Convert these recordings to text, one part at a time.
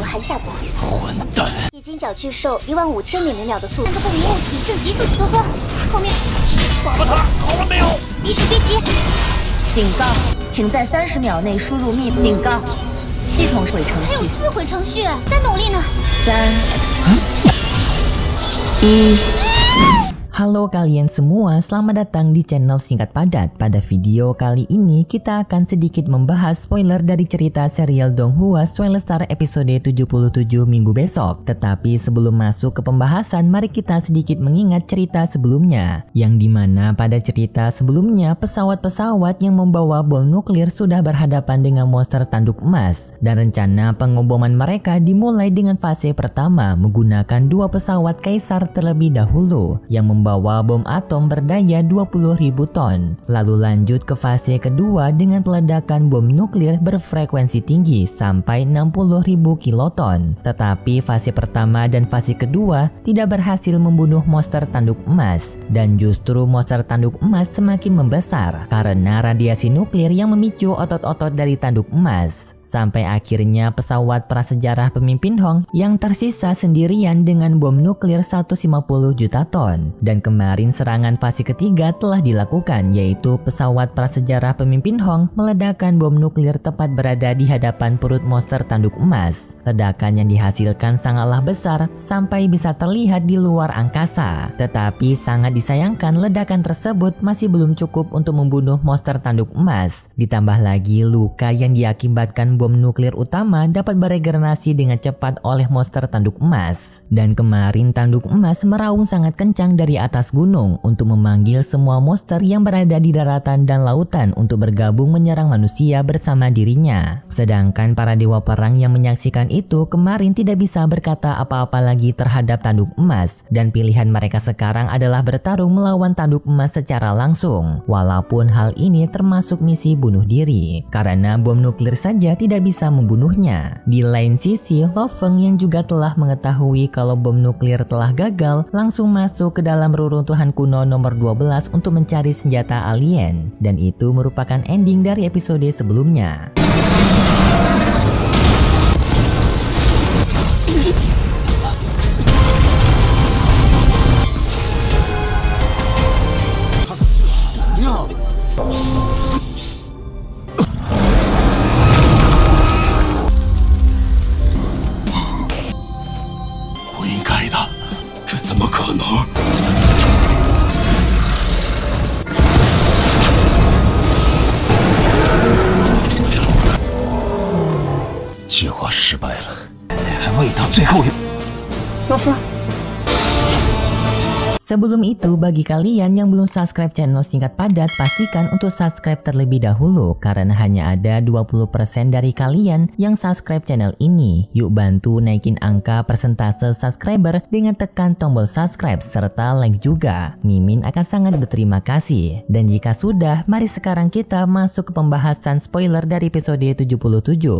还下播。混蛋！一金角巨兽15000米每秒的速度，3个不明物体正急速多风，后面。巴巴塔，好了没有？别急别急。警告，请在30秒内输入密码。警告，系统毁程序。还有自毁程序，在努力呢。3、2。Halo kalian semua, selamat datang di channel Singkat Padat. Pada video kali ini kita akan sedikit membahas spoiler dari cerita serial Donghua Swell Star episode 77 minggu besok. Tetapi sebelum masuk ke pembahasan, mari kita sedikit mengingat cerita sebelumnya. Yang dimana pada cerita sebelumnya pesawat-pesawat yang membawa bom nuklir sudah berhadapan dengan monster tanduk emas. Dan rencana pengoboman mereka dimulai dengan fase pertama menggunakan 2 pesawat kaisar terlebih dahulu yang membawa bom atom berdaya 20.000 ton. Lalu lanjut ke fase kedua dengan peledakan bom nuklir berfrekuensi tinggi sampai 60.000 kiloton. Tetapi fase pertama dan fase kedua tidak berhasil membunuh monster tanduk emas, dan justru monster tanduk emas semakin membesar karena radiasi nuklir yang memicu otot-otot dari tanduk emas. Sampai akhirnya pesawat prasejarah pemimpin Hong yang tersisa sendirian dengan bom nuklir 150 juta ton. Dan kemarin serangan fase ketiga telah dilakukan, yaitu pesawat prasejarah pemimpin Hong meledakkan bom nuklir tepat berada di hadapan perut monster tanduk emas. Ledakan yang dihasilkan sangatlah besar sampai bisa terlihat di luar angkasa. Tetapi sangat disayangkan ledakan tersebut masih belum cukup untuk membunuh monster tanduk emas. Ditambah lagi luka yang diakibatkan bom nuklir utama dapat beregenerasi dengan cepat oleh monster tanduk emas. Dan kemarin tanduk emas meraung sangat kencang dari atas gunung untuk memanggil semua monster yang berada di daratan dan lautan untuk bergabung menyerang manusia bersama dirinya. Sedangkan para dewa perang yang menyaksikan itu kemarin tidak bisa berkata apa-apa lagi terhadap tanduk emas, dan pilihan mereka sekarang adalah bertarung melawan tanduk emas secara langsung. Walaupun hal ini termasuk misi bunuh diri, karena bom nuklir saja tidak bisa membunuhnya. Di lain sisi, Lo Feng yang juga telah mengetahui kalau bom nuklir telah gagal, langsung masuk ke dalam reruntuhan kuno nomor 12 untuk mencari senjata alien. Dan itu merupakan ending dari episode sebelumnya. Sebelum itu, bagi kalian yang belum subscribe channel Singkat Padat, pastikan untuk subscribe terlebih dahulu karena hanya ada 20% dari kalian yang subscribe channel ini. Yuk bantu naikin angka persentase subscriber dengan tekan tombol subscribe serta like juga. Mimin akan sangat berterima kasih. Dan jika sudah, mari sekarang kita masuk ke pembahasan spoiler dari episode 77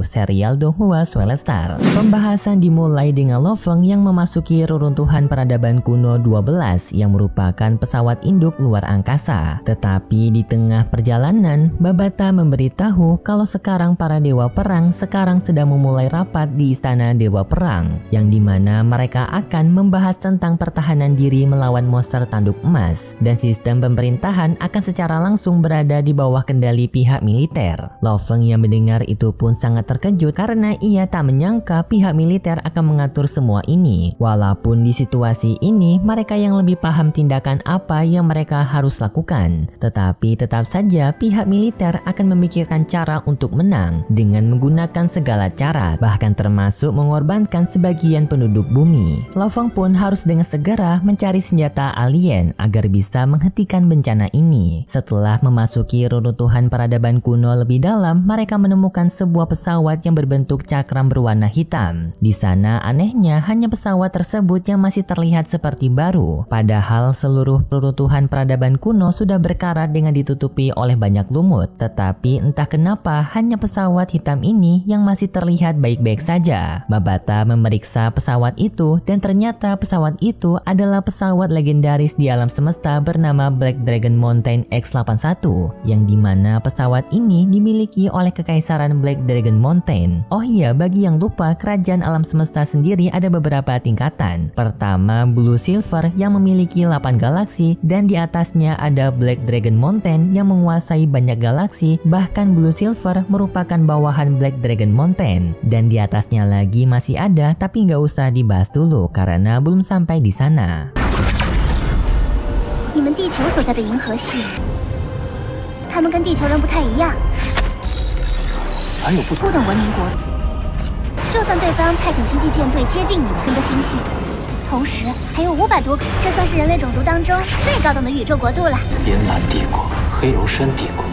serial Donghua Swell Star. Pembahasan dimulai dengan Lo Feng yang memasuki reruntuhan peradaban kuno 12 yang merupakan pesawat induk luar angkasa. Tetapi di tengah perjalanan, Babata memberitahu kalau sekarang para dewa perang sekarang sedang memulai rapat di istana dewa perang, yang dimana mereka akan membahas tentang pertahanan diri melawan monster tanduk emas, dan sistem pemerintahan akan secara langsung berada di bawah kendali pihak militer. Lo Feng yang mendengar itu pun sangat terkejut karena ia tak menyangka pihak militer akan mengatur semua ini. Walaupun di situasi ini mereka yang lebih paham tindakan apa yang mereka harus lakukan, tetapi tetap saja pihak militer akan memikirkan cara untuk menang dengan menggunakan segala cara, bahkan termasuk mengorbankan sebagian penduduk bumi. Lo Feng pun harus dengan segera mencari senjata alien agar bisa menghentikan bencana ini. Setelah memasuki reruntuhan peradaban kuno lebih dalam, mereka menemukan sebuah pesawat yang berbentuk cakram berwarna hitam. Di sana anehnya hanya pesawat tersebut yang masih terlihat seperti baru, padahal Padahal seluruh reruntuhan peradaban kuno sudah berkarat dengan ditutupi oleh banyak lumut. Tetapi entah kenapa hanya pesawat hitam ini yang masih terlihat baik-baik saja. Babata memeriksa pesawat itu dan ternyata pesawat itu adalah pesawat legendaris di alam semesta bernama Black Dragon Mountain X81, yang dimana pesawat ini dimiliki oleh Kekaisaran Black Dragon Mountain. Oh iya, bagi yang lupa, kerajaan alam semesta sendiri ada beberapa tingkatan. Pertama, Blue Silver yang memiliki 8 galaksi, dan di atasnya ada Black Dragon Mountain yang menguasai banyak galaksi. Bahkan Blue Silver merupakan bawahan Black Dragon Mountain, dan di atasnya lagi masih ada, tapi nggak usah dibahas dulu karena belum sampai di sana. 你们地球所在的银河系，他们跟地球人不太一样，还有不同不等文明国度。就算对方派遣星际舰队接近你们的星系，同时还有500多个，这算是人类种族当中最高等的宇宙国度了。边蓝帝国、黑楼山帝国，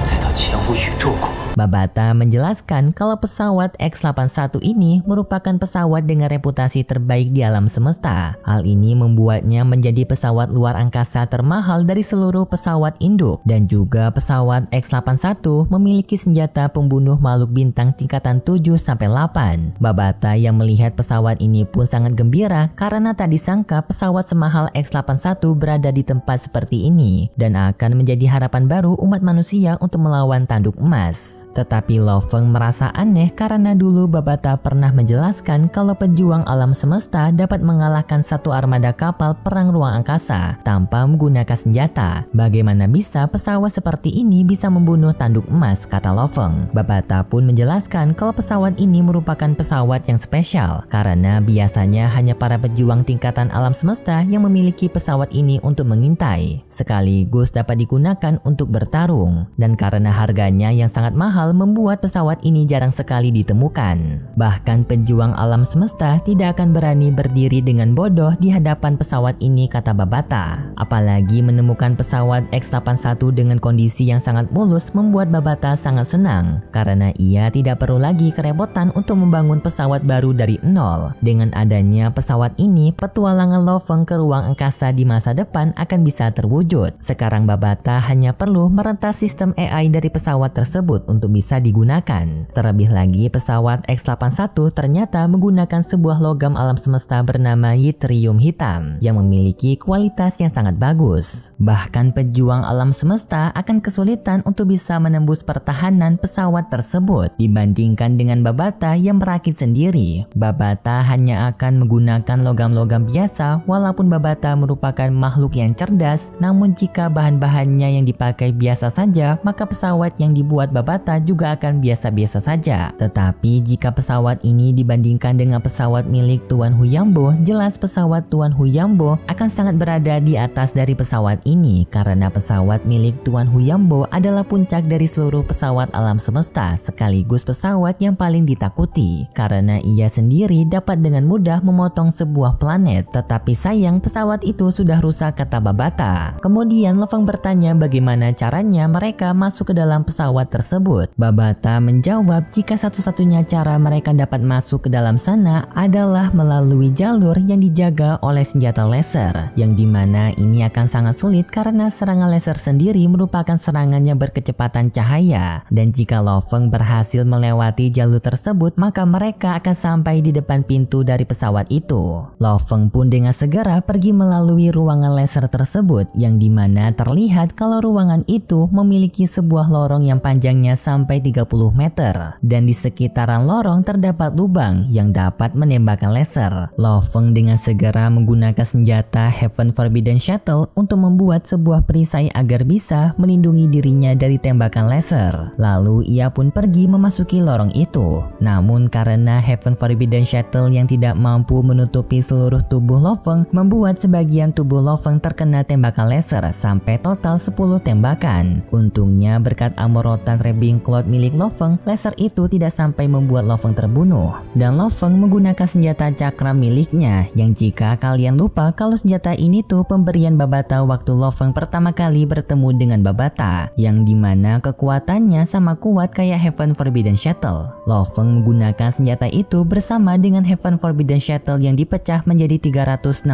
再到前无宇宙国。 Babata menjelaskan kalau pesawat X81 ini merupakan pesawat dengan reputasi terbaik di alam semesta. Hal ini membuatnya menjadi pesawat luar angkasa termahal dari seluruh pesawat induk, dan juga pesawat X81 memiliki senjata pembunuh makhluk bintang tingkatan 7-8. Babata yang melihat pesawat ini pun sangat gembira karena tak disangka pesawat semahal X81 berada di tempat seperti ini dan akan menjadi harapan baru umat manusia untuk melawan tanduk emas. Tetapi Lo Feng merasa aneh karena dulu Babata pernah menjelaskan kalau pejuang alam semesta dapat mengalahkan satu armada kapal perang ruang angkasa tanpa menggunakan senjata. Bagaimana bisa pesawat seperti ini bisa membunuh tanduk emas, kata Lo Feng. Babata pun menjelaskan kalau pesawat ini merupakan pesawat yang spesial karena biasanya hanya para pejuang tingkatan alam semesta yang memiliki pesawat ini untuk mengintai, sekaligus dapat digunakan untuk bertarung. Dan karena harganya yang sangat mahal membuat pesawat ini jarang sekali ditemukan. Bahkan pejuang alam semesta tidak akan berani berdiri dengan bodoh di hadapan pesawat ini, kata Babata. Apalagi menemukan pesawat X81 dengan kondisi yang sangat mulus membuat Babata sangat senang karena ia tidak perlu lagi kerepotan untuk membangun pesawat baru dari nol. Dengan adanya pesawat ini, petualangan Lo Feng ke ruang angkasa di masa depan akan bisa terwujud. Sekarang Babata hanya perlu merentas sistem AI dari pesawat tersebut untuk bisa digunakan. Terlebih lagi, pesawat X81 ternyata menggunakan sebuah logam alam semesta bernama yttrium hitam yang memiliki kualitas yang sangat bagus. Bahkan pejuang alam semesta akan kesulitan untuk bisa menembus pertahanan pesawat tersebut dibandingkan dengan Babata yang merakit sendiri. Babata hanya akan menggunakan logam-logam biasa walaupun Babata merupakan makhluk yang cerdas, namun jika bahan-bahannya yang dipakai biasa saja, maka pesawat yang dibuat Babata juga akan biasa-biasa saja. Tetapi jika pesawat ini dibandingkan dengan pesawat milik Tuan Huyambo, jelas pesawat Tuan Huyambo akan sangat berada di atas dari pesawat ini karena pesawat milik Tuan Huyambo adalah puncak dari seluruh pesawat alam semesta, sekaligus pesawat yang paling ditakuti karena ia sendiri dapat dengan mudah memotong sebuah planet. Tetapi sayang pesawat itu sudah rusak, kata Babata. Kemudian Lo Feng bertanya bagaimana caranya mereka masuk ke dalam pesawat tersebut. Babata menjawab jika satu-satunya cara mereka dapat masuk ke dalam sana adalah melalui jalur yang dijaga oleh senjata laser, yang dimana ini akan sangat sulit karena serangan laser sendiri merupakan serangan yang berkecepatan cahaya, dan jika Lo Feng berhasil melewati jalur tersebut maka mereka akan sampai di depan pintu dari pesawat itu. Lo Feng pun dengan segera pergi melalui ruangan laser tersebut, yang dimana terlihat kalau ruangan itu memiliki sebuah lorong yang panjangnya sampai 30 meter, dan di sekitaran lorong terdapat lubang yang dapat menembakkan laser. Lo Feng dengan segera menggunakan senjata Heaven Forbidden Shuttle untuk membuat sebuah perisai agar bisa melindungi dirinya dari tembakan laser. Lalu ia pun pergi memasuki lorong itu. Namun karena Heaven Forbidden Shuttle yang tidak mampu menutupi seluruh tubuh Lo Feng, membuat sebagian tubuh Lo Feng terkena tembakan laser sampai total 10 tembakan. Untungnya berkat armor rotan Rebing Cloud milik Lo Feng, laser itu tidak sampai membuat Lo Feng terbunuh. Dan Lo Feng menggunakan senjata cakra miliknya, yang jika kalian lupa kalau senjata ini tuh pemberian Babata waktu Lo Feng pertama kali bertemu dengan Babata, yang dimana kekuatannya sama kuat kayak Heaven Forbidden Shuttle. Lo Feng menggunakan senjata itu bersama dengan Heaven Forbidden Shuttle yang dipecah menjadi 365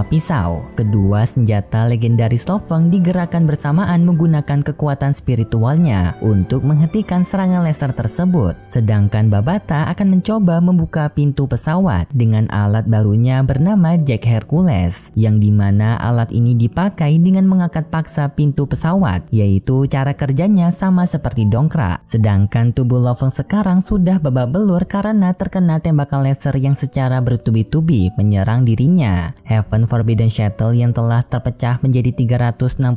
pisau. Kedua senjata legendaris Lo Feng digerakkan bersamaan menggunakan kekuatan spiritualnya untuk menghentikan serangan laser tersebut. Sedangkan Babata akan mencoba membuka pintu pesawat dengan alat barunya bernama Jack Hercules, yang dimana alat ini dipakai dengan mengangkat paksa pintu pesawat, yaitu cara kerjanya sama seperti dongkrak. Sedangkan tubuh Lo Feng sekarang sudah babak belur karena terkena tembakan laser yang secara bertubi-tubi menyerang dirinya. Heaven Forbidden Shuttle yang telah terpecah menjadi 365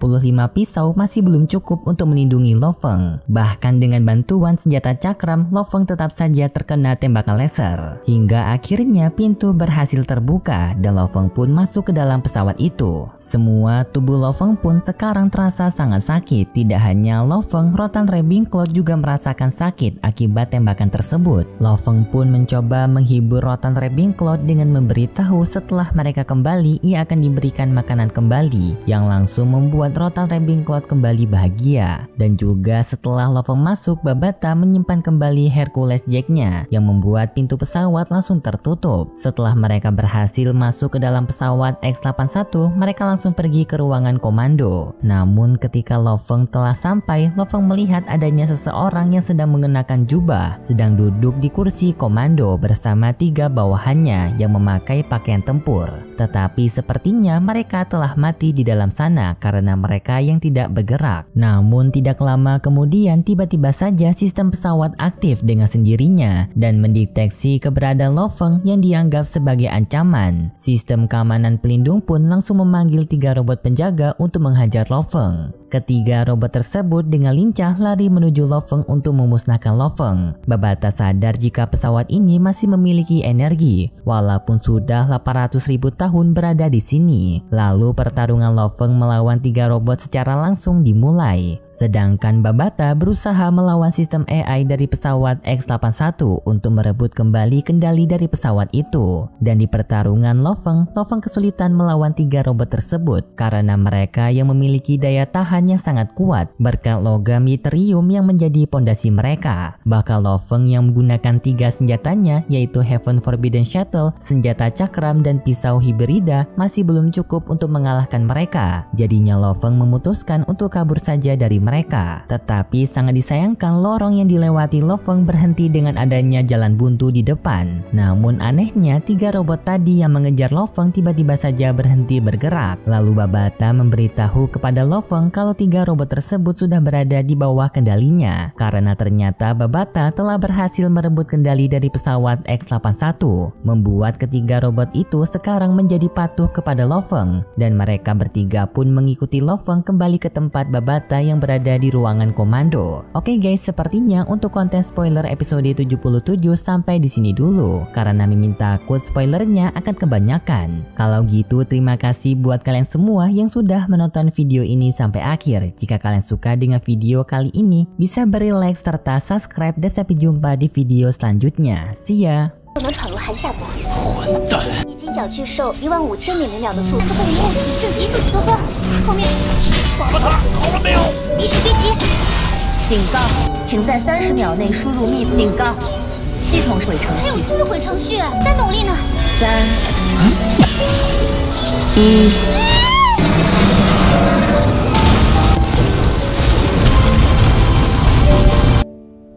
pisau masih belum cukup untuk melindungi Lo Feng. Bahkan dengan bantuan senjata cakram, Lo Feng tetap saja terkena tembakan laser. Hingga akhirnya pintu berhasil terbuka dan Lo Feng pun masuk ke dalam pesawat itu. Semua tubuh Lo Feng pun sekarang terasa sangat sakit. Tidak hanya Lo Feng, Rotan Ravenclaw juga merasakan sakit akibat tembakan tersebut. Lo Feng pun mencoba menghibur Rotan Ravenclaw dengan memberitahu setelah mereka kembali ia akan diberikan makanan kembali, yang langsung membuat Rotan Ravenclaw kembali bahagia. Dan juga setelah Lo Feng masuk, Babata menyimpan kembali Hercules Jack-nya yang membuat pintu pesawat langsung tertutup. Setelah mereka berhasil masuk ke dalam pesawat X-81, mereka langsung pergi ke ruangan komando. Namun ketika Lo Feng telah sampai, Lo Feng melihat adanya seseorang yang sedang mengenakan jubah, sedang duduk di kursi komando bersama 3 bawahannya yang memakai pakaian tempur. Tetapi sepertinya mereka telah mati di dalam sana karena mereka yang tidak bergerak. Namun tidak lama kemudian tiba-tiba saja sistem pesawat aktif dengan sendirinya dan mendeteksi keberadaan Lo Feng yang dianggap sebagai ancaman. Sistem keamanan pelindung pun langsung memanggil 3 robot penjaga untuk menghajar Lo Feng. Ketiga robot tersebut dengan lincah lari menuju Lo Feng untuk memusnahkan Lo Feng. Babata sadar jika pesawat ini masih memiliki energi walaupun sudah 800.000 tahun berada di sini. Lalu pertarungan Lo Feng melawan 3 robot secara langsung dimulai. Sedangkan Babata berusaha melawan sistem AI dari pesawat X-81 untuk merebut kembali kendali dari pesawat itu. Dan di pertarungan Lo Feng kesulitan melawan 3 robot tersebut karena mereka yang memiliki daya tahan yang sangat kuat berkat logam yttrium yang menjadi pondasi mereka. Bahkan Lo Feng yang menggunakan 3 senjatanya yaitu Heaven Forbidden Shuttle, senjata cakram, dan pisau hibrida masih belum cukup untuk mengalahkan mereka. Jadinya Lo Feng memutuskan untuk kabur saja dari mereka. Tetapi sangat disayangkan lorong yang dilewati Lo Feng berhenti dengan adanya jalan buntu di depan. Namun anehnya 3 robot tadi yang mengejar Lo Feng tiba-tiba saja berhenti bergerak. Lalu Babata memberitahu kepada Lo Feng kalau 3 robot tersebut sudah berada di bawah kendalinya. Karena ternyata Babata telah berhasil merebut kendali dari pesawat X-81, membuat ketiga robot itu sekarang menjadi patuh kepada Lo Feng. Dan mereka bertiga pun mengikuti Lo Feng kembali ke tempat Babata yang berada di ruangan komando. Oke guys, sepertinya untuk konten spoiler episode 77 sampai di sini dulu karena Mimin takut spoilernya akan kebanyakan. Kalau gitu terima kasih buat kalian semua yang sudah menonton video ini sampai akhir. Jika kalian suka dengan video kali ini, bisa beri like serta subscribe dan sampai jumpa di video selanjutnya. See ya. 就能闯入寒夏国。混蛋！以金角巨兽15000米每秒的速度，它的物体正急速多风。后面，巴塔，好了没有？别急别急。警告，请在30秒内输入密码。警告，系统毁程还有序。自毁程序，在努力呢。3、2。